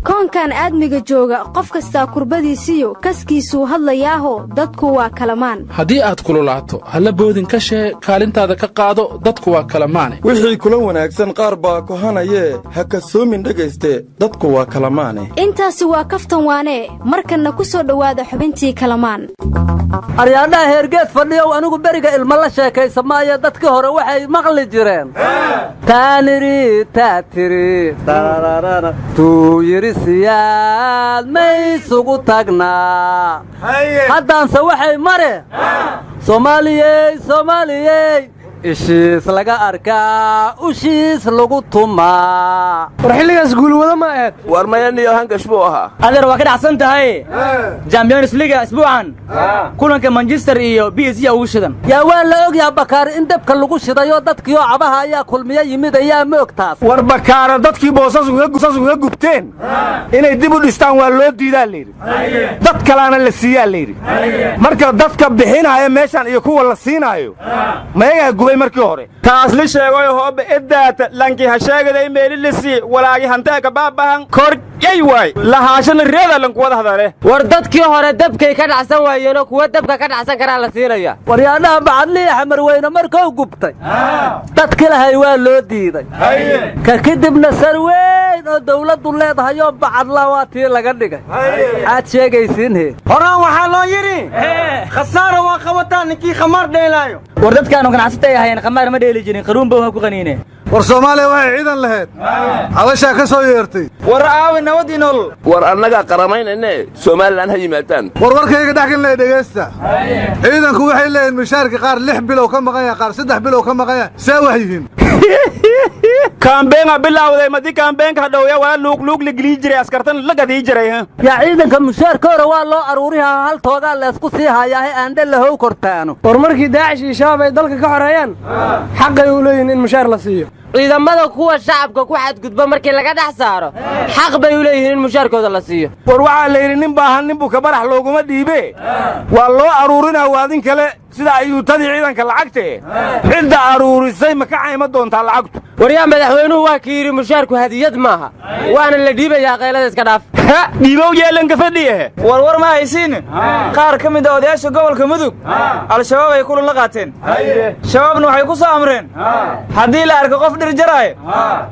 koonkan aadmiga jooga qof kasta kurbadiisiyo kaskiisuu hadlayaaho dadku waa kalamaan haddii aad kululaato halla boodin ka shee kaalintaada ka qaado dadku waa kalamaane wixii kula wanaagsan qaar baa kohanayee ha kasoomin dhegayste dadku waa kalamaane intaasi waa kaftan waanee markanna ku soo dhowaada xubintii kalamaan aryaadhaha heergeed fadhiyow anigu beriga ilma la sheekaysa maayo dadkii hore waxay maqli jireen taaniri taatiri tuu yiri siyaad maysugu tagnaa haddaanse waxay mare soomaaliyey ishiis laga arkaa ushiis lagu tumaa war xilligaas guulwado ma ahayd war mayaniyo hangash buu ahaa adeer waa ka dhacsan tahay Champions League isbuucan kulanka Manchester iyo PSG ugu shidan yaa waa la ogyahay Bakaar in dabka lagu shidayo dadkii oo cabaha ayaa kulmiya yimid ayaa moogtaas war Bakaar dadkii boosas uga gubteen inay dib u dhistaan waa loo diidaa leeyahay dad kalaana la siiyaa leeyahay marka dadka bixinaya meeshan iyo kuwa la siinaayo mayaga gubay markii hore taas li sheegay hoob edaata lanki ha sheegaday meelilisi walaagi hantaaka baabahan korjay way lahaashana reeda lanku wada hadale war dadkii hore dabkay ka dhacsan waayeen kuwa dabka ka dhacsan kara la siinaya waryaanaha bacadli xamar weyna markuu gubtay dadkii lahay waa loo diiday ka kadibna sarweyn oo dawladdu leedahay oo bacadla waa tii laga dhigay aad sheegaysiin he horaan waxaa loo yiri khasaaro waa qabataan ninkii khamar dheelaayo war dadkaanu ganacsato ay hayeen khamar ma dheeli jirin qaruunba waa ku qaniineen war Soomaaliya waxay ciidan lahayd cabasha ka soo yeertay war aawi nabadii nool war annaga qaramaynayne Soomaaliland ha yimaadaan war warkayga dhaxkin la dhageysta ciidanku waxay leeyihiin mushaarka qaar 6 bilow ka maqan yahay qaar 3 bilow ka maqan yahay saa wax yihiin kaambeenga bilawday madi kaambeenga dhawya waa luuq la gili jiray askartan la gadii jiray yaa ciidanka mushaarka hore waa loo aruuriyaa hal tooga la isku sii hayaa aan dhal how kortaano war markii Daacish iyo Shabaab ay dalka ka xoreeyaan xaq ay u leeyihiin in mushaar la siiyo ciidamada kuwa shacabka ku xadgudba markii laga dhax saaro xaq bay u leeyihiin in mushaarkooda la siiyo war waxa la yiri nin baahan nin buu ka barax looguma dhiibe waa loo aruurinaa waadin kale sida ayuu tadii ciidanka lacagte cidda aruurisay ma ka cayma doontaa lacagtu waryaa madaxweynuhu waa ka yiri mushaarku hadiyad maaha waana la dhiibayaa qaylada iska dhaaf dhiibow yeelan ka fadhiye war ma haysiin qaar ka mid ah odayaasha gobolka Mudug al-shabaab ay kulan la qaateen shabaabna waxay ku soo amreen haddii la arko qof dhir jaray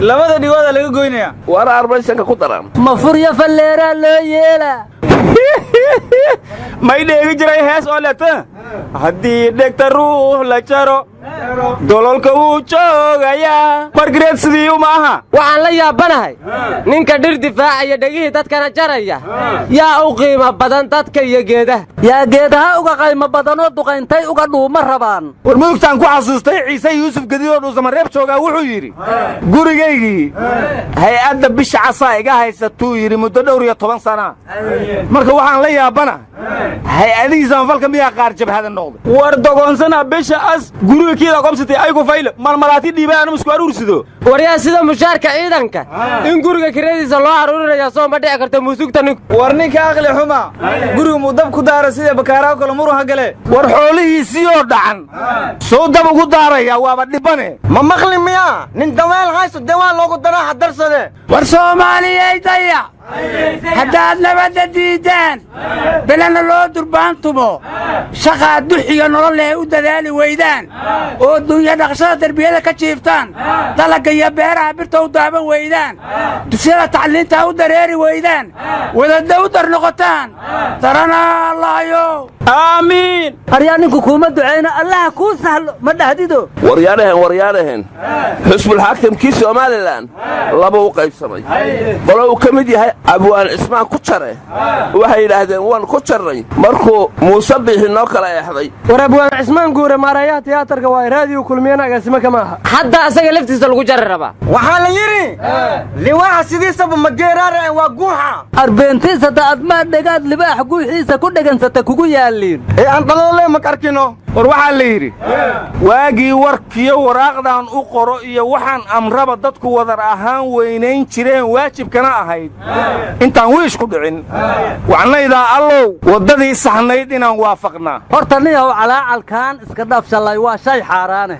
labada dhigooda laga goynaya war arbaysanka ku daran ma furya falleera loo yeela may dheegi jiray hees oo leeta haddii dhegta ruux la jaro dololka uu joogayaa margaret sidii uma aha waxaan la yaabanahay ninka dhir difaacaya dhagihii dadkana jaraya yaa u qiimo badan dadka iyo geedaha yaa geedaha uga qiimo badan oo duqayntay uga dhuuma rabaan war mudugtaan ku xasuustay Ciise Yuusuf Gadiyo Dhuusamareeb jooga wuxuu yiri gurigaygii hay'adda bisha casa iga haysatuu yiri muddo dhowr iyo 10 sano marka waxaan la yaabana hay'adihiisa falka miyaa qaar jabhada noqday war dogoonsana bisha as guriga kiida qobsatay ay ku fayl malmalaati dhiibaan musku aruursido waryaa sida mushaarka ciidanka in guriga kireediisa loo aruurinayo soo ma dhici karto muusugta nin war ninka aqli xuma guriga mudab ku daara sida Bakaaraha kala muruha gale war xoolihiisii oo dhacan soo dab ugu daaraya waaba dhibane ma maqli miya nin daweel haysto dawaan loogu daraa hadarsade war Soomaaliyeey daya haddaad nabadda diidaan bilana loo durbaantumo shaqaa duxiyo nolol leh u dadaali weydaan oo dunya dhaqashada darbiyada ka jiiftaan dalaga iyo beeraha birta u daaban weydaan dugsiyada tacliinta u dareeri weydaan wadada u dar noqotaan darana allahayo aamiin aryaa ninku kuma duceyna allah ku sahlo ma dhahdido waryaadaheen xusbul xaakimkii Soomaaliland laba u qaybsamay qolo uu kamid yahay abwaan ismaan ku jare waxay yiraahdeen waan ku jarnay markuu Muuse bixi noo kala eexday war abwaan ismaan guure maarayaa tiyaatarka waa raadiyo kulmiyana agaasima kama aha hadda asaga laftiisa lagu jaray raba waxaa la yiri liwaa sidiisaba mageeraare waa guuxa arbeentiisa daad ma dhagaad libaax guuxiisa ku dhagansata kugu yaaliin aan dhaloole ma karkino war waxaa la yiri waagii warkiyo waraaqdan u qoro iyo waxaan amraba dadku wadar ahaan weynayn jireen waajibkana ahayd intaan wiish ku dhicin waxnayda allow wadadii saxnayd inaan waafaqnaa horta niyow calaacalkan iska dhaafshalay waa shay xaaraane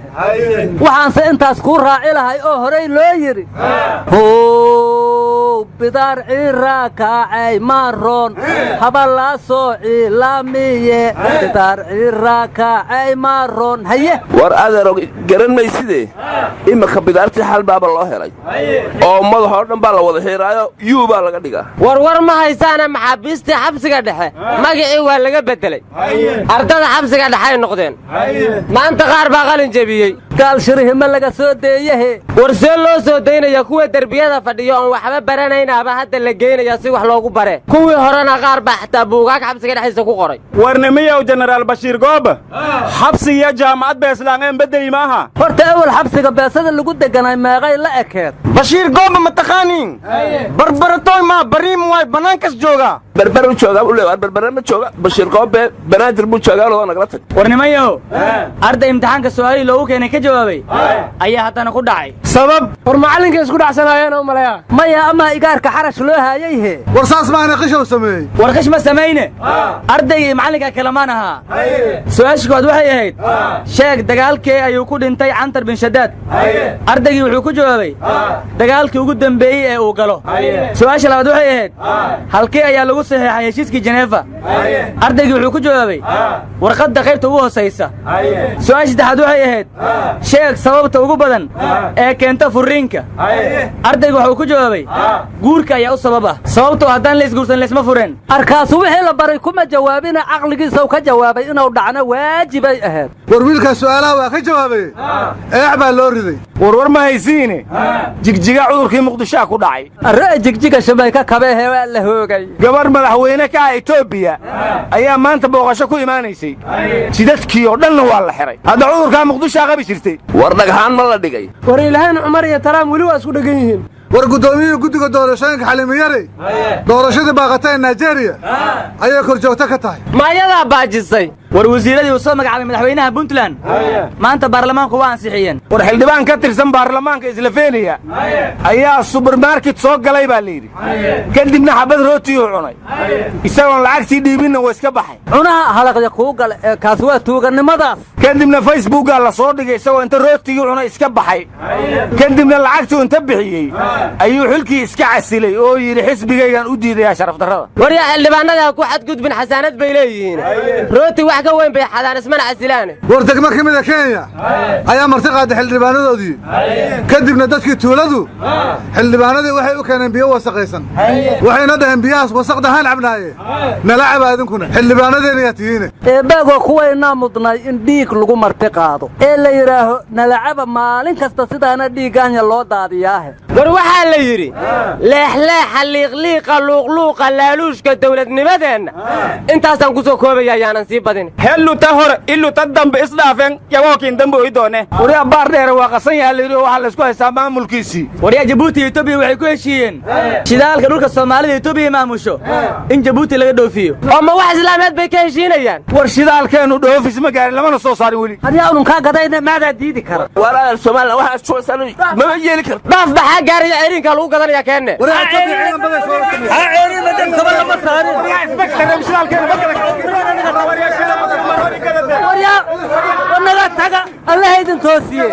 waxaan se intaas ku raaci lahay oo horey loo yiri bidaar ciraa kaacay maaroon haba laa soo ciilaamiye bidaar ciraa kaacay maaroon haye war adeero garan maysidee imika bidaartii xal baaba loo helay oo madaxoo dhan baa la wada xiiraayo yuu baa laga dhigaa war ma haysaana maxaabiistii xabsiga dhexe magacii waa laga beddelay ardada xabsiga dhexay noqdeen maanta qaar baa qalin jebiyey gaal shirihima laga soo deeyahe war see loo soo daynaya kuwa derbiyada fadhiyo oon waxba baranaynaaba hadda la geynaya si wax loogu bare kuwii horena qaar baa xataa buugaag xabsiga dhexdiisa ku qoray warnimiyow jenaraal bashiir gooba xabsigiyo jaamacad beeslaangeen bedeli maaha horta awal xabsiga beesada lagu deganay meeqay la ekeed bashiir gooba ma taqaaniin barbaratoy maa bariim waay bannaankas joogaa berber u joogaa u leeyahay berber ma jooga bashiir goobe banaadir buu joogaa loo nagala tag warnimayo arday imtixaanka su'aali loogu keenay ka jawaabay ayaa haddana ku dhacay sabab war macallinka isku dhacsanaayeen oo malaya maya ama igaarka xarash loo haayay he war saas maana qishow sameeyey war qish ma samayne ardayga iyo macallinka kalamaan ahaa su'aasha kood waxay ahayd sheeg dagaalkee ayuu ku dhintay cantar bin shadaad ardaygii wuxuu ku jawaabay dagaalkii ugu dambeeyey ee uu galo su'aasha labaad waxay ahayd halkee ayaa lagu saxeexay heshiiskii Jeneefa ardaygii wuxuu ku jawaabay warqadda qaybta ugu hoosaysa su'aasha saddexaad waxay ahayd sheeg sababta ugu badan ee keenta furiinka ardaygu wuxuu ku jawaabay guurka ayaa u sabab ah sababtoo haddaan la isguursan la isma fureen arkaasu wixii la baray kuma jawaabina caqligiisa ka jawaabay inuu dhacno waajibay ahayd war wiilkaas su'aalaha waa ka jawaabay eex baa loo riday war ma haysiine jigjiga cudurkii muqdishaa ku dhacay arre jigjiga shabayka kabehe waa la hoogay gabar madaxweyne ka ah Itoobiya ayaa maanta booqasho ku imaanaysay jidadkii oo dhanna waa la xiray hadda cudurka muqdishaa qabi jirtay war dhagxaan ma la dhigay war ilaahan Umar iyo Taraam wali waa isku dhagan yihiin war gudoomiyihii guddiga doorashooyinka xalimiyare doorashadii baaqatay Nigeria ayay kor joogto ka tahay maayadaa baajisay war wasiiradii uu soo magacaabay madaxweynaha Puntland maanta baarlamaanku waa ansixiyeen war xildhibaan ka tirsan baarlamaanka Islaveeniya ayaa supermarket soo galay baa leeyri kadibna xabad rooti uu cunay isagoo lacagtii dhiibinna waa iska baxay cunaha halaqya ku gal kaas waa tuuganimadaas kadibna Facebook la soo dhigay isagoo inta rootigii cunay iska baxay kadibna lacagtii inta bixiyay ayuu xilkii iska casilay oo yiri xisbigaygan u diiday sharaf darrada war yaa xildhibaanada ku xadgudbin xasaanad bay leeyihiin rooti wax ka weyn bay xadaan ismana casilaan war degmo ka mid ah Kenya ayaa marti qaaday xildhibaanadoodii kadibna dadkii tuuladu xildhibaanadii waxay u keeneen biyo wasaqaysan waxayna dhaheen biyahaas wasaqda haan cabnaaye nala cabaadinkuna xildhibaanadeena yaa tihiin eebago kuwayna mudnay in dhiig lagu marti qaado ee la yiraaho nala caba maalin kasta sidaana dhiigaanya loo daadiyaahe war waxaa la yiri leexleexa liiqliiqa luuqluuqa laaluushka dawladnimadeenna intaasaan ku soo koobaya ayaanan sii badin hellu ta hore illu ta dambe isdhaafeen yagookiin dambe u doone wariya baar dheer waa qasan yahay layiri waxa la isku haystaa maamulkiisii wariya Djibouti iyo Itoobiya waxay ku heshiiyeen shidaalka dhulka Soomaalida Itoobiya maamusho in Djibouti laga dhoofiyo oo ma wax islaameed bay ka heshiinayaan war shidaalkeenu dhoofis ma gaarin lamana soo saarin weli hadiya uu ka gadayna maada diidi kara walaal Soomaaliya waxa soo saaray ma yeeli kar dhaaf baxa gaariga ciriinka lagu gadanaya keenne war ciidan badan soo ha ciidan badan qabal lama saarin isbaktar shidaalkeenu ma kala warya wanaga taga Allah idin toosiye